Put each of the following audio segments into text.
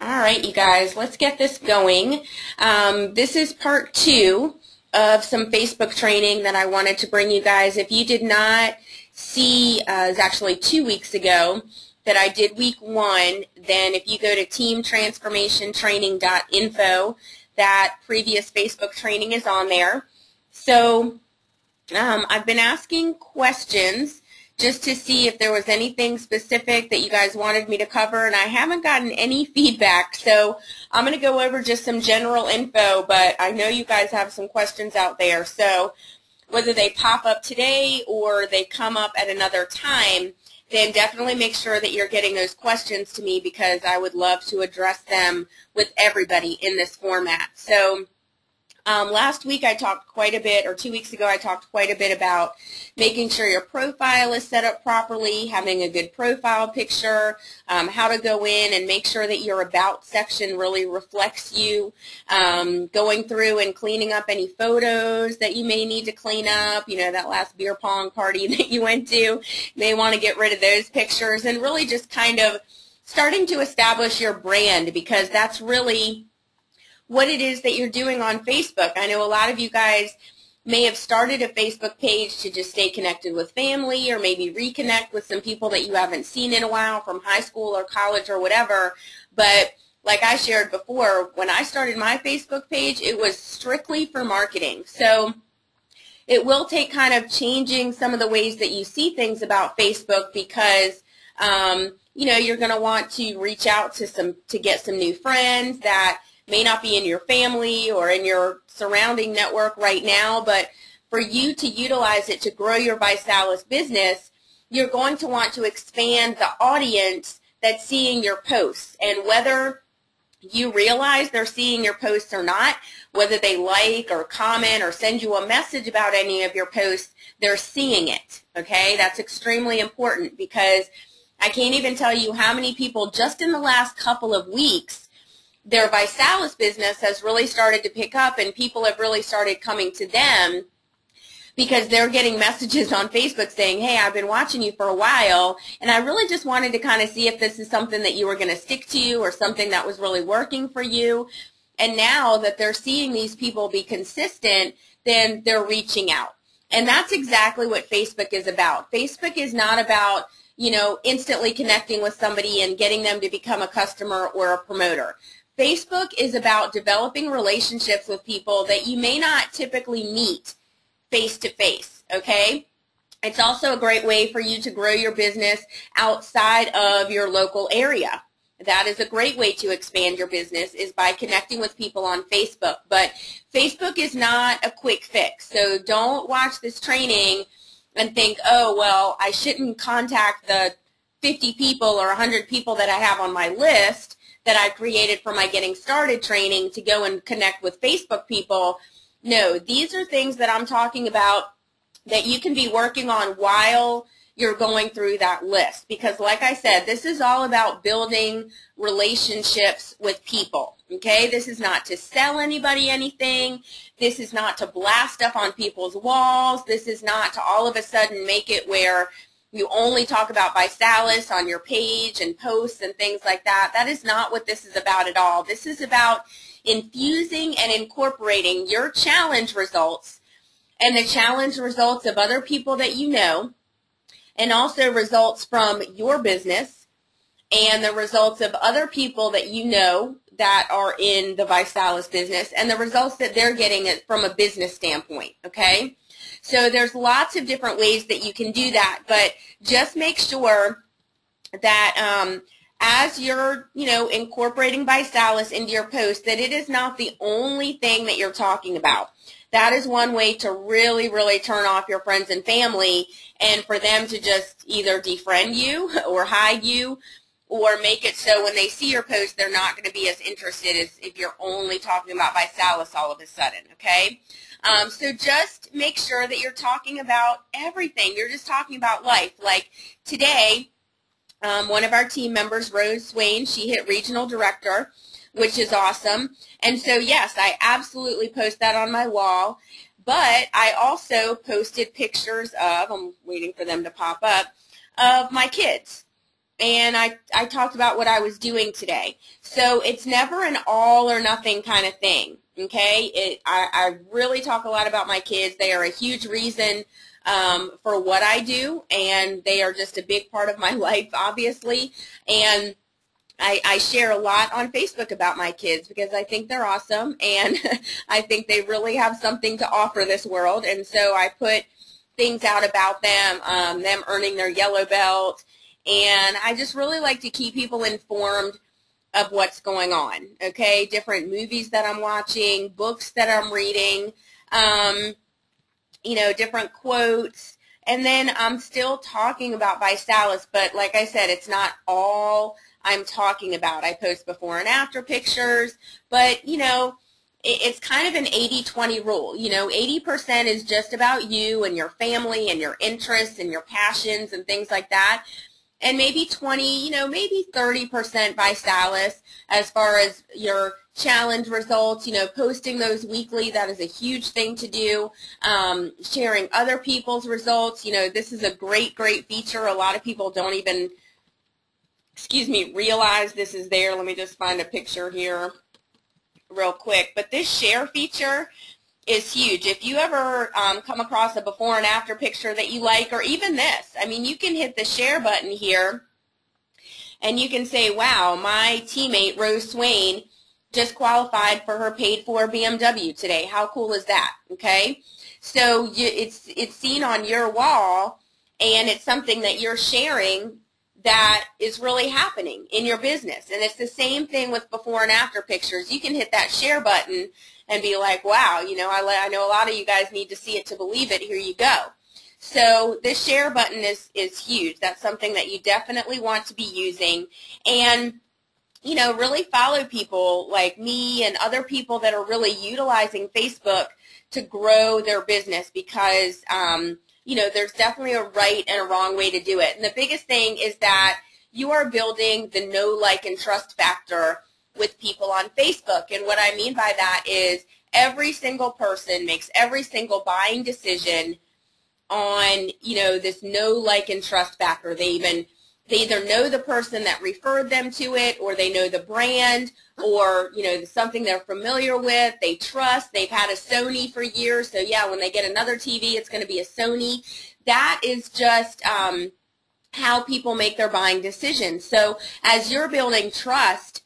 All right, you guys, let's get this going. This is part 2 of some Facebook training that I wanted to bring you guys. If you did not see, it was actually 2 weeks ago that I did week 1, then if you go to teamtransformationtraining.info, that previous Facebook training is on there. So I've been asking questions just to see if there was anything specific that you guys wanted me to cover, and I haven't gotten any feedback, so I'm going to go over just some general info, but I know you guys have some questions out there, so whether they pop up today or they come up at another time, then definitely make sure that you're getting those questions to me because I would love to address them with everybody in this format. So last week I talked quite a bit, or 2 weeks ago I talked quite a bit about making sure your profile is set up properly, having a good profile picture, how to go in and make sure that your About section really reflects you, going through and cleaning up any photos that you may need to clean up, you know, that last beer pong party that you went to, you may want to get rid of those pictures, and really just kind of starting to establish your brand, because that's really what it is that you're doing on Facebook. I know a lot of you guys may have started a Facebook page to just stay connected with family, or maybe reconnect with some people that you haven't seen in a while from high school or college or whatever. But like I shared before, when I started my Facebook page, it was strictly for marketing. So it will take kind of changing some of the ways that you see things about Facebook, because you know, you're going to want to reach out to get some new friends that may not be in your family or in your surrounding network right now, but for you to utilize it to grow your ViSalus business, you're going to want to expand the audience that's seeing your posts. And whether you realize they're seeing your posts or not, whether they like or comment or send you a message about any of your posts, they're seeing it, okay? That's extremely important, because I can't even tell you how many people just in the last couple of weeks their ViSalus business has really started to pick up, and people have really started coming to them because they're getting messages on Facebook saying, hey, I've been watching you for a while, and I really just wanted to kind of see if this is something that you were going to stick to or something that was really working for you. And now that they're seeing these people be consistent, then they're reaching out. And that's exactly what Facebook is about. Facebook is not about, you know, instantly connecting with somebody and getting them to become a customer or a promoter. Facebook is about developing relationships with people that you may not typically meet face-to-face, okay? It's also a great way for you to grow your business outside of your local area. That is a great way to expand your business, is by connecting with people on Facebook. But Facebook is not a quick fix, so don't watch this training and think, oh, well, I shouldn't contact the 50 people or 100 people that I have on my list that I created for my Getting Started training to go and connect with Facebook people. No, these are things that I'm talking about that you can be working on while you're going through that list. Because like I said, this is all about building relationships with people, okay? This is not to sell anybody anything. This is not to blast stuff on people's walls. This is not to all of a sudden make it where you only talk about ViSalus on your page and posts and things like that. That is not what this is about at all. This is about infusing and incorporating your challenge results and the challenge results of other people that you know, and also results from your business and the results of other people that you know that are in the ViSalus business, and the results that they're getting from a business standpoint, okay? So there's lots of different ways that you can do that, but just make sure that as you're, you know, incorporating ViSalus into your post, that it is not the only thing that you're talking about. That is one way to really, really turn off your friends and family, and for them to just either defriend you or hide you, or make it so when they see your post, they're not going to be as interested as if you're only talking about ViSalus all of a sudden, okay? So just make sure that you're talking about everything. You're just talking about life. Like today, one of our team members, Rose Swain, she hit Regional Director, which is awesome. And so, yes, I absolutely post that on my wall. But I also posted pictures of, I'm waiting for them to pop up, of my kids. and I talked about what I was doing today. So it's never an all or nothing kind of thing, okay? I really talk a lot about my kids. They are a huge reason for what I do, and they are just a big part of my life, obviously. And I share a lot on Facebook about my kids because I think they're awesome, and I think they really have something to offer this world. And so I put things out about them earning their yellow belt, and I just really like to keep people informed of what's going on, okay? Different movies that I'm watching, books that I'm reading, you know, different quotes. And then I'm still talking about ViSalus, but like I said, it's not all I'm talking about. I post before and after pictures, but, you know, it's kind of an 80-20 rule. You know, 80% is just about you and your family and your interests and your passions and things like that. And maybe 20, you know, maybe 30% ViSalus as far as your challenge results, you know, posting those weekly. That is a huge thing to do. Sharing other people's results. You know, this is a great, great feature. A lot of people don't even, realize this is there. Let me just find a picture here real quick. But this share feature is huge. If you ever come across a before and after picture that you like, or even this, I mean, you can hit the share button here and you can say, wow, my teammate Rose Swain just qualified for her paid for BMW today. How cool is that? Okay, so it's seen on your wall, and it's something that you're sharing that is really happening in your business. And it's the same thing with before and after pictures. You can hit that share button and be like, wow, you know, I know a lot of you guys need to see it to believe it. Here you go. So this share button is huge. That's something that you definitely want to be using. And, you know, really follow people like me and other people that are really utilizing Facebook to grow their business, because, you know, there's definitely a right and a wrong way to do it. And the biggest thing is that you are building the know, like, and trust factor with people on Facebook. And what I mean by that is every single person makes every single buying decision on, you know, this know, like, and trust factor. They either know the person that referred them to it, or they know the brand, or, you know, something they're familiar with, they trust, they've had a Sony for years, so yeah, when they get another TV, it's going to be a Sony. That is just how people make their buying decisions. So as you're building trust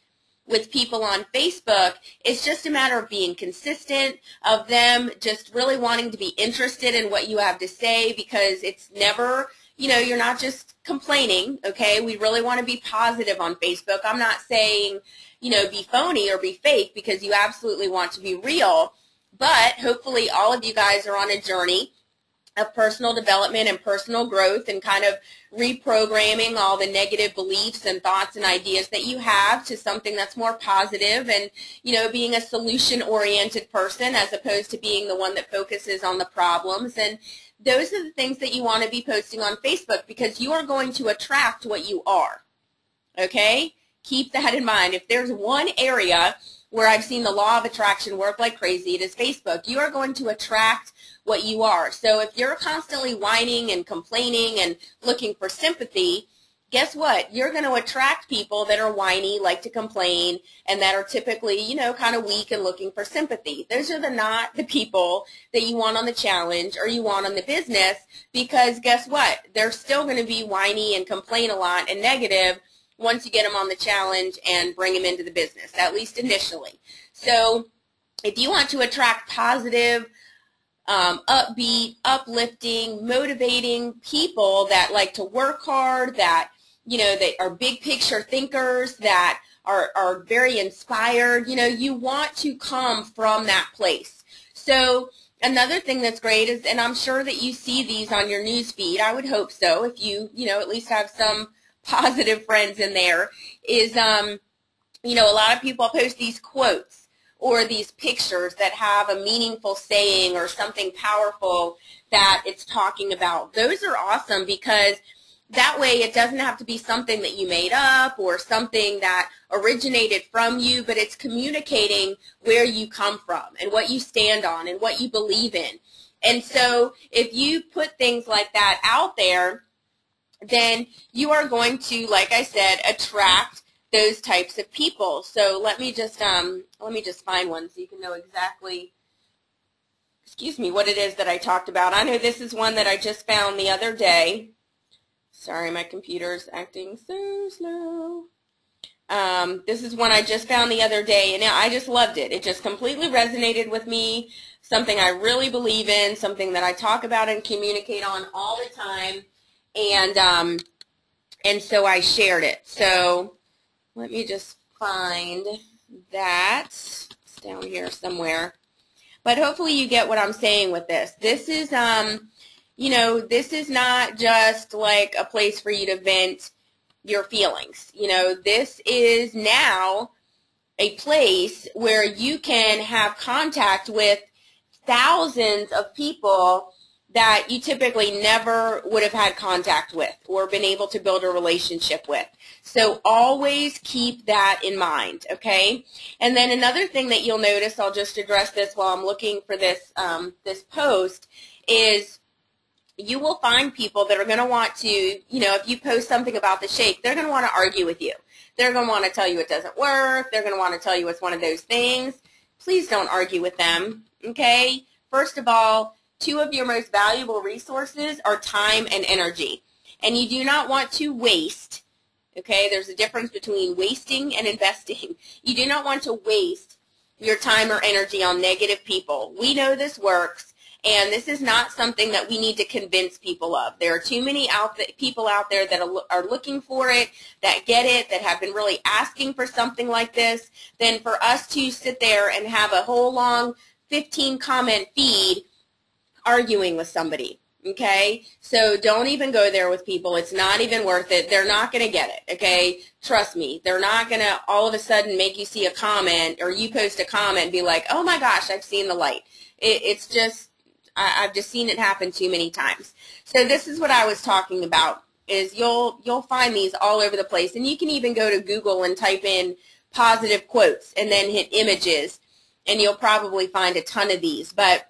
with people on Facebook, it's just a matter of being consistent, of them just really wanting to be interested in what you have to say, because it's never, you know, you're not just complaining, okay? We really want to be positive on Facebook. I'm not saying, you know, be phony or be fake, because you absolutely want to be real, but hopefully all of you guys are on a journey of personal development and personal growth, and kind of reprogramming all the negative beliefs and thoughts and ideas that you have to something that's more positive, and, you know, being a solution-oriented person as opposed to being the one that focuses on the problems. And those are the things that you want to be posting on Facebook, because you are going to attract what you are, okay? Keep that in mind. If there's one area where I've seen the law of attraction work like crazy, it is Facebook. You are going to attract what you are. So if you're constantly whining and complaining and looking for sympathy, guess what? You're going to attract people that are whiny, like to complain, and that are typically, you know, kind of weak and looking for sympathy. Those are not the people that you want on the challenge or you want on the business, because guess what? They're still going to be whiny and complain a lot and negative once you get them on the challenge and bring them into the business, at least initially. So if you want to attract positive, upbeat, uplifting, motivating people that like to work hard, that, you know, they are big picture thinkers, that are very inspired, you know, you want to come from that place. So another thing that's great is, and I'm sure that you see these on your news feed, I would hope so, if you know, at least have some positive friends in there, is, you know, a lot of people post these quotes or these pictures that have a meaningful saying or something powerful that it's talking about. Those are awesome, because that way it doesn't have to be something that you made up or something that originated from you, but it's communicating where you come from and what you stand on and what you believe in. And so if you put things like that out there, then you are going to, like I said, attract those types of people. So let me just find one so you can know exactly, excuse me, what it is that I talked about. I know this is one that I just found the other day. Sorry, my computer's acting so slow. This is one I just found the other day, and I just loved it. It just completely resonated with me, something I really believe in, something that I talk about and communicate on all the time, and so I shared it. So let me just find that. It's down here somewhere. But hopefully you get what I'm saying with this. This is, you know, this is not just like a place for you to vent your feelings. You know, this is now a place where you can have contact with thousands of people that you typically never would have had contact with or been able to build a relationship with. So always keep that in mind, okay? And then another thing that you'll notice, I'll just address this while I'm looking for this, this post, is you will find people that are going to want to, you know, if you post something about the shake, they're going to want to argue with you. They're going to want to tell you it doesn't work. They're going to want to tell you it's one of those things. Please don't argue with them, okay? First of all, two of your most valuable resources are time and energy. And you do not want to waste, okay? There's a difference between wasting and investing. You do not want to waste your time or energy on negative people. We know this works, and this is not something that we need to convince people of. There are too many people out there that are looking for it, that get it, that have been really asking for something like this, than for us to sit there and have a whole long 15-comment feed arguing with somebody, okay? So don't even go there with people. It's not even worth it. They're not going to get it, okay? Trust me. They're not going to all of a sudden make you see a comment or you post a comment and be like, oh my gosh, I've seen the light. It's just, I've just seen it happen too many times. So this is what I was talking about, is you'll find these all over the place. And you can even go to Google and type in positive quotes and then hit images, and you'll probably find a ton of these. But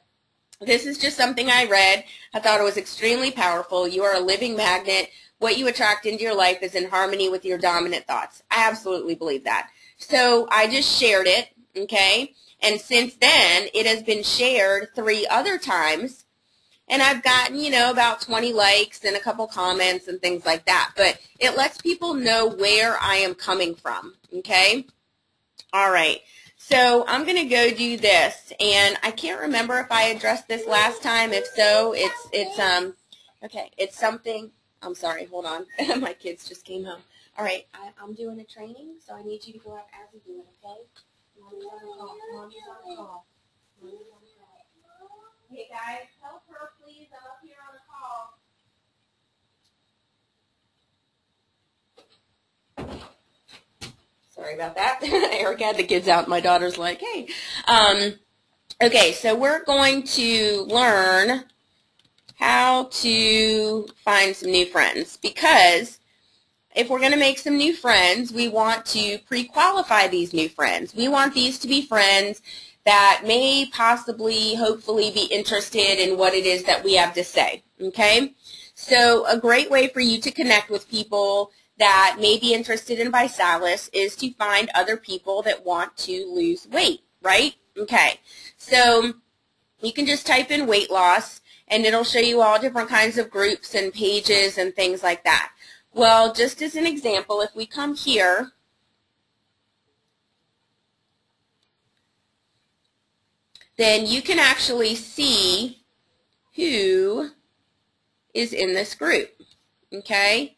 this is just something I read. I thought it was extremely powerful. You are a living magnet. What you attract into your life is in harmony with your dominant thoughts. I absolutely believe that. So I just shared it, okay? And since then, it has been shared 3 other times. And I've gotten, you know, about 20 likes and a couple comments and things like that. But it lets people know where I am coming from, okay? All right. So I'm going to go do this, and I can't remember if I addressed this last time. If so, okay, it's something. I'm sorry, hold on. My kids just came home. All right, I'm doing a training, so I need you to go out as you do it, okay? Mommy's on a call. Mommy's on a call. Mommy's on a call. Hey, guys, help her, please. I'm up here on a call. Sorry about that. Erica had the kids out. My daughter's like, hey. Okay, so we're going to learn how to find some new friends, because if we're going to make some new friends, we want to pre-qualify these new friends. We want these to be friends that may possibly, hopefully, be interested in what it is that we have to say, okay? So a great way for you to connect with people that may be interested in ViSalus is to find other people that want to lose weight, right? Okay, so you can just type in weight loss, and it'll show you all different kinds of groups and pages and things like that. Well, just as an example, if we come here, then you can actually see who is in this group, okay?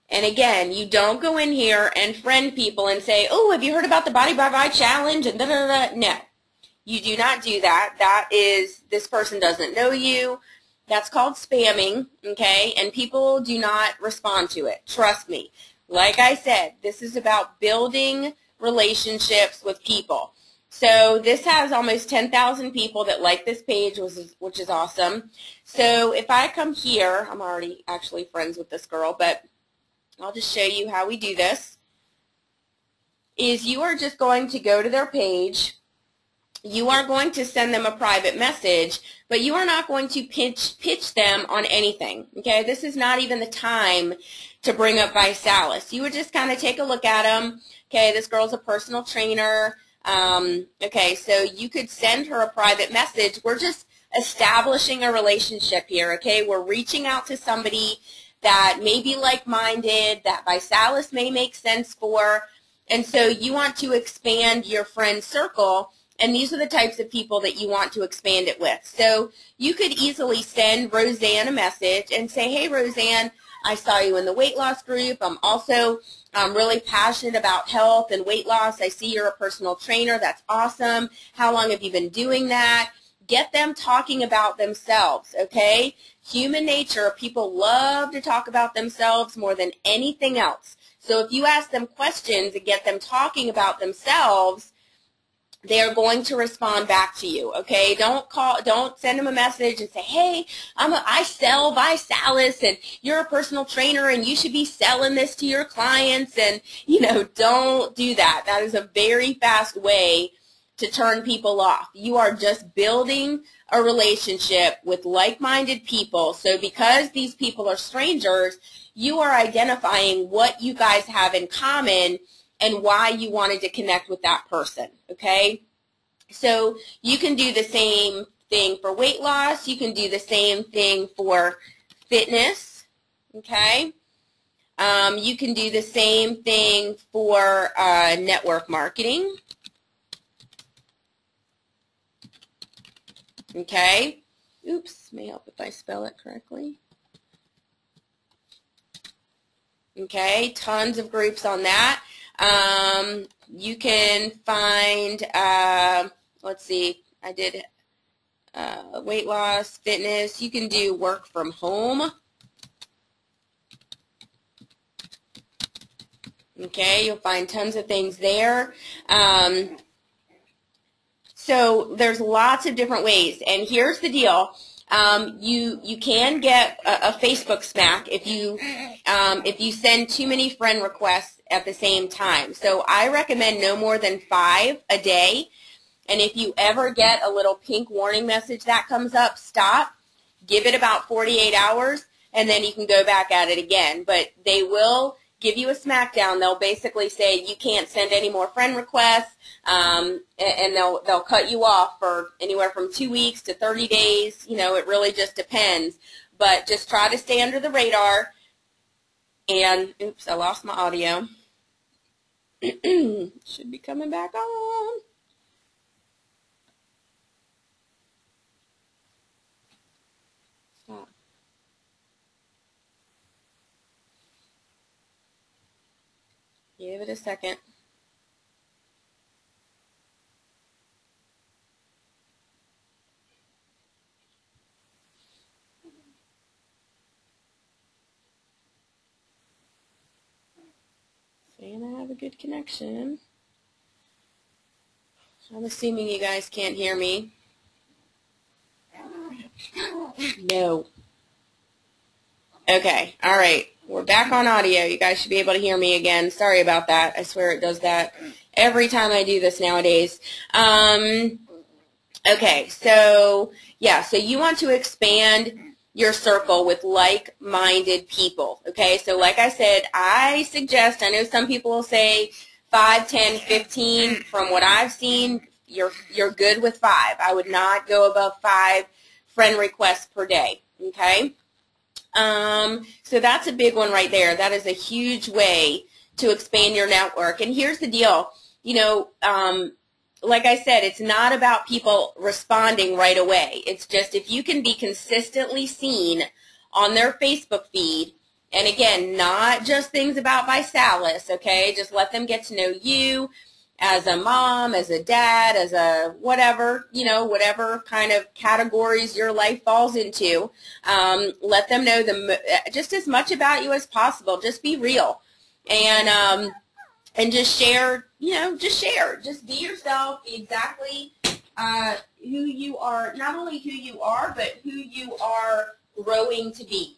And again, you don't go in here and friend people and say, oh, have you heard about the Body by Vi Challenge? And da-da-da-da. No, you do not do that. That is, this person doesn't know you. That's called spamming, okay? And people do not respond to it. Trust me. Like I said, this is about building relationships with people. So this has almost 10,000 people that like this page, which is awesome. So if I come here, I'm already actually friends with this girl, but I'll just show you how we do this, is you are just going to go to their page, you are going to send them a private message, but you are not going to pitch them on anything, okay? This is not even the time to bring up Alyse. You would just kind of take a look at them. Okay, this girl's a personal trainer. Okay, so you could send her a private message. We're just establishing a relationship here, okay? We're reaching out to somebody that may be like-minded, that Alyse may make sense for, and so you want to expand your friend circle, and these are the types of people that you want to expand it with. So you could easily send Roseanne a message and say, hey, Roseanne, I saw you in the weight loss group. I'm also really passionate about health and weight loss. I see you're a personal trainer. That's awesome. How long have you been doing that? Get them talking about themselves, okay? Human nature, people love to talk about themselves more than anything else. So if you ask them questions and get them talking about themselves, they are going to respond back to you, okay? Don't send them a message and say, hey, I sell Alyse, and you're a personal trainer, and you should be selling this to your clients, and, you know, don't do that. That is a very fast way to turn people off. You are just building a relationship with like-minded people. So because these people are strangers, you are identifying what you guys have in common and why you wanted to connect with that person, okay? So you can do the same thing for weight loss. You can do the same thing for fitness, okay? You can do the same thing for network marketing, okay? Oops, may help if I spell it correctly. Okay, tons of groups on that. You can find, let's see, I did weight loss, fitness. You can do work from home. Okay, you'll find tons of things there. So there's lots of different ways. And here's the deal. You can get a Facebook smack if you send too many friend requests at the same time. So I recommend no more than 5 a day. And if you ever get a little pink warning message that comes up, stop, give it about 48 hours, and then you can go back at it again. But they will give you a smackdown. They'll basically say you can't send any more friend requests, and they'll cut you off for anywhere from 2 weeks to 30 days. You know, it really just depends. But just try to stay under the radar. And, oops, I lost my audio. Should be coming back on. Stop. Give it a second. Saying I have a good connection. I'm assuming you guys can't hear me. No. Okay, all right. We're back on audio. You guys should be able to hear me again. Sorry about that. I swear it does that every time I do this nowadays. Okay, so, yeah, so you want to expand your circle with like-minded people, okay? So like I said, I suggest, I know some people will say 5, 10, 15. From what I've seen, you're good with 5. I would not go above 5 friend requests per day, okay? So that's a big one right there. That is a huge way to expand your network. And here's the deal, you know, like I said, it's not about people responding right away. It's just if you can be consistently seen on their Facebook feed, and again, not just things about Alyse, okay? Just let them get to know you as a mom, as a dad, as a whatever, you know, whatever kind of categories your life falls into. Let them know just as much about you as possible. Just be real. And just share, you know, just share. Just be yourself, be exactly who you are, not only who you are, but who you are growing to be.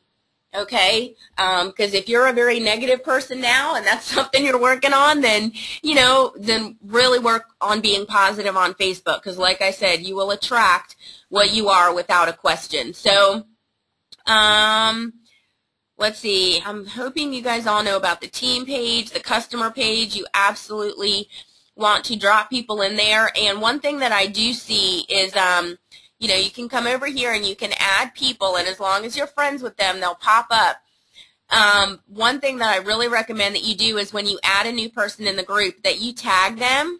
Okay, because if you're a very negative person now and that's something you're working on, then, you know, then really work on being positive on Facebook, because like I said, you will attract what you are without a question. So, let's see, I'm hoping you guys all know about the team page, the customer page. You absolutely want to drop people in there. And one thing that I do see is, you know, you can come over here and you can add people, and as long as you're friends with them, they'll pop up. One thing that I really recommend that you do is when you add a new person in the group, that you tag them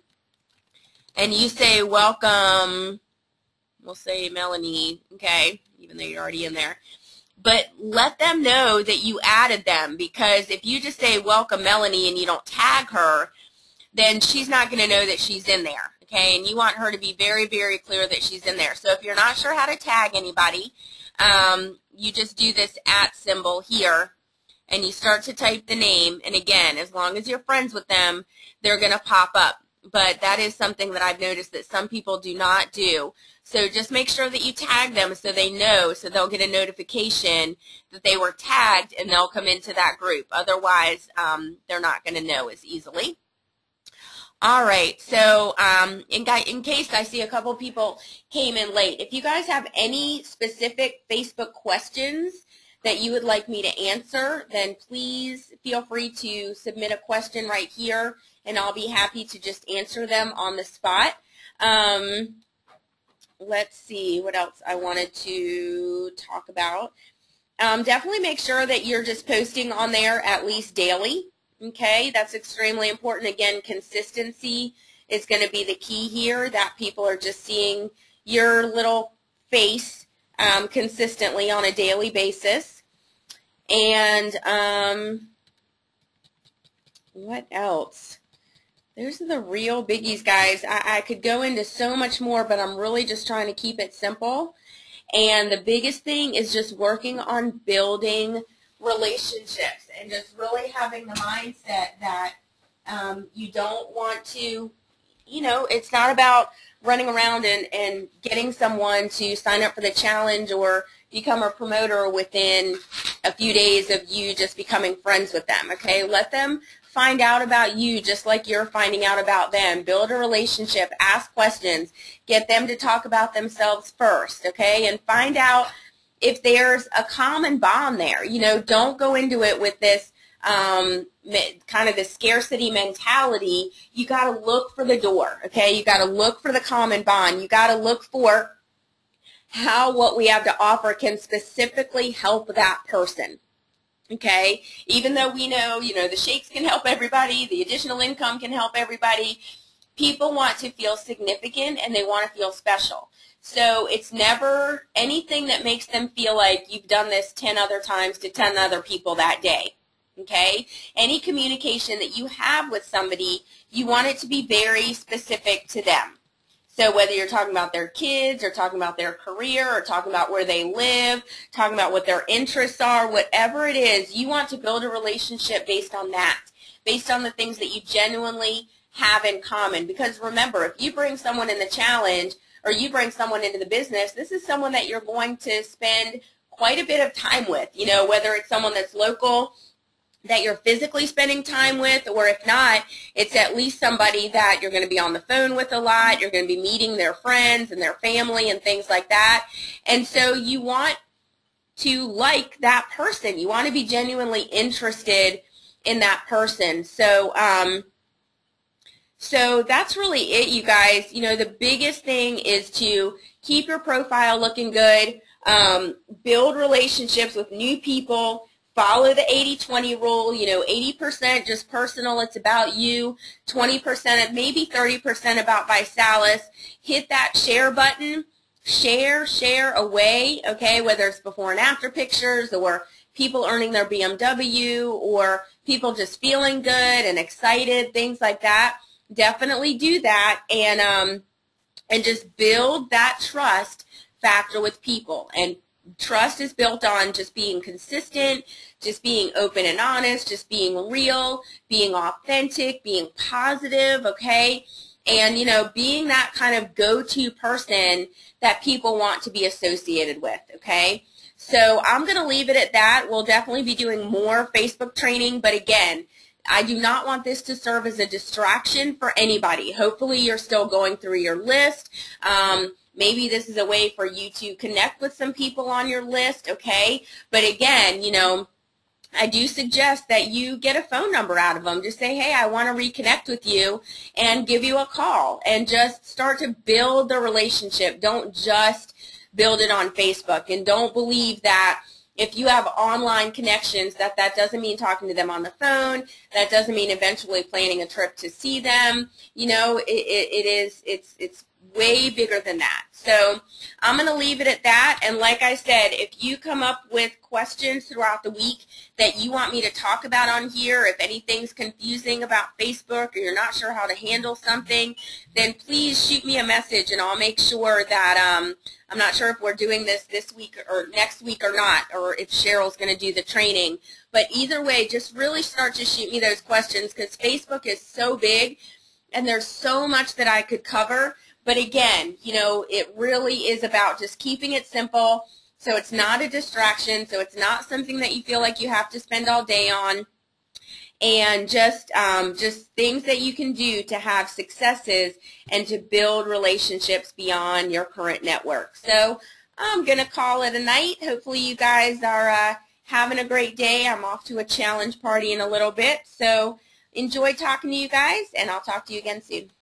and you say, welcome, we'll say Melanie, okay, even though you're already in there. But let them know that you added them, because if you just say, welcome Melanie, and you don't tag her, then she's not going to know that she's in there. Okay, and you want her to be very, very clear that she's in there. So if you're not sure how to tag anybody, you just do this @ symbol here, and you start to type the name. And again, as long as you're friends with them, they're going to pop up. But that is something that I've noticed that some people do not do. So just make sure that you tag them so they know, so they'll get a notification that they were tagged, and they'll come into that group. Otherwise, they're not going to know as easily. All right, so in case I see a couple people came in late, if you guys have any specific Facebook questions that you would like me to answer, then please feel free to submit a question right here, and I'll be happy to just answer them on the spot. Let's see what else I wanted to talk about. Definitely make sure that you're just posting on there at least daily. Okay, that's extremely important. Again, consistency is going to be the key here, that people are just seeing your little face consistently on a daily basis. And what else? Those are the real biggies, guys. I could go into so much more, but I'm really just trying to keep it simple. And the biggest thing is just working on building relationships and just really having the mindset that you don't want to, you know, it's not about running around and getting someone to sign up for the challenge or become a promoter within a few days of you just becoming friends with them, okay? Let them find out about you just like you're finding out about them. Build a relationship, ask questions, get them to talk about themselves first, okay? And find out if there's a common bond there. You know, don't go into it with this kind of the scarcity mentality. You got to look for the door, okay? You got to look for the common bond. You got to look for how what we have to offer can specifically help that person, okay? Even though we know, you know, the shakes can help everybody, the additional income can help everybody, people want to feel significant and they want to feel special. So it's never anything that makes them feel like you've done this 10 other times to 10 other people that day, okay? Any communication that you have with somebody, you want it to be very specific to them. So whether you're talking about their kids or talking about their career or talking about where they live, talking about what their interests are, whatever it is, you want to build a relationship based on that, based on the things that you genuinely have in common. Because remember, if you bring someone in the challenge or you bring someone into the business, this is someone that you're going to spend quite a bit of time with, you know, whether it's someone that's local that you're physically spending time with, or if not, it's at least somebody that you're going to be on the phone with a lot, you're going to be meeting their friends and their family and things like that. And so you want to like that person. You want to be genuinely interested in that person. So, so that's really it, you guys. You know, the biggest thing is to keep your profile looking good, build relationships with new people, follow the 80-20 rule, you know, 80% just personal, it's about you, 20%, maybe 30% about ViSalus. Hit that share button, share away, okay, whether it's before and after pictures or people earning their BMW or people just feeling good and excited, things like that. Definitely do that and just build that trust factor with people. And trust is built on just being consistent, just being open and honest, just being real, being authentic, being positive, okay? And, you know, being that kind of go-to person that people want to be associated with, okay? So I'm going to leave it at that. We'll definitely be doing more Facebook training, but again, I do not want this to serve as a distraction for anybody. Hopefully you're still going through your list. Maybe this is a way for you to connect with some people on your list, okay? But again, you know, I do suggest that you get a phone number out of them. Just say, hey, I want to reconnect with you, and give you a call and just start to build the relationship. Don't just build it on Facebook, and don't believe that if you have online connections that doesn't mean talking to them on the phone. That doesn't mean eventually planning a trip to see them. You know, it's way bigger than that. So I'm going to leave it at that. And like I said, if you come up with questions throughout the week that you want me to talk about on here, if anything's confusing about Facebook or you're not sure how to handle something, then please shoot me a message and I'll make sure that I'm not sure if we're doing this week or next week or not, or if Cheryl's going to do the training. But either way, just really start to shoot me those questions, because Facebook is so big and there's so much that I could cover. But again, you know, it really is about just keeping it simple, so it's not a distraction, so it's not something that you feel like you have to spend all day on, and just things that you can do to have successes and to build relationships beyond your current network. So I'm going to call it a night. Hopefully you guys are having a great day. I'm off to a challenge party in a little bit, so enjoy talking to you guys, and I'll talk to you again soon.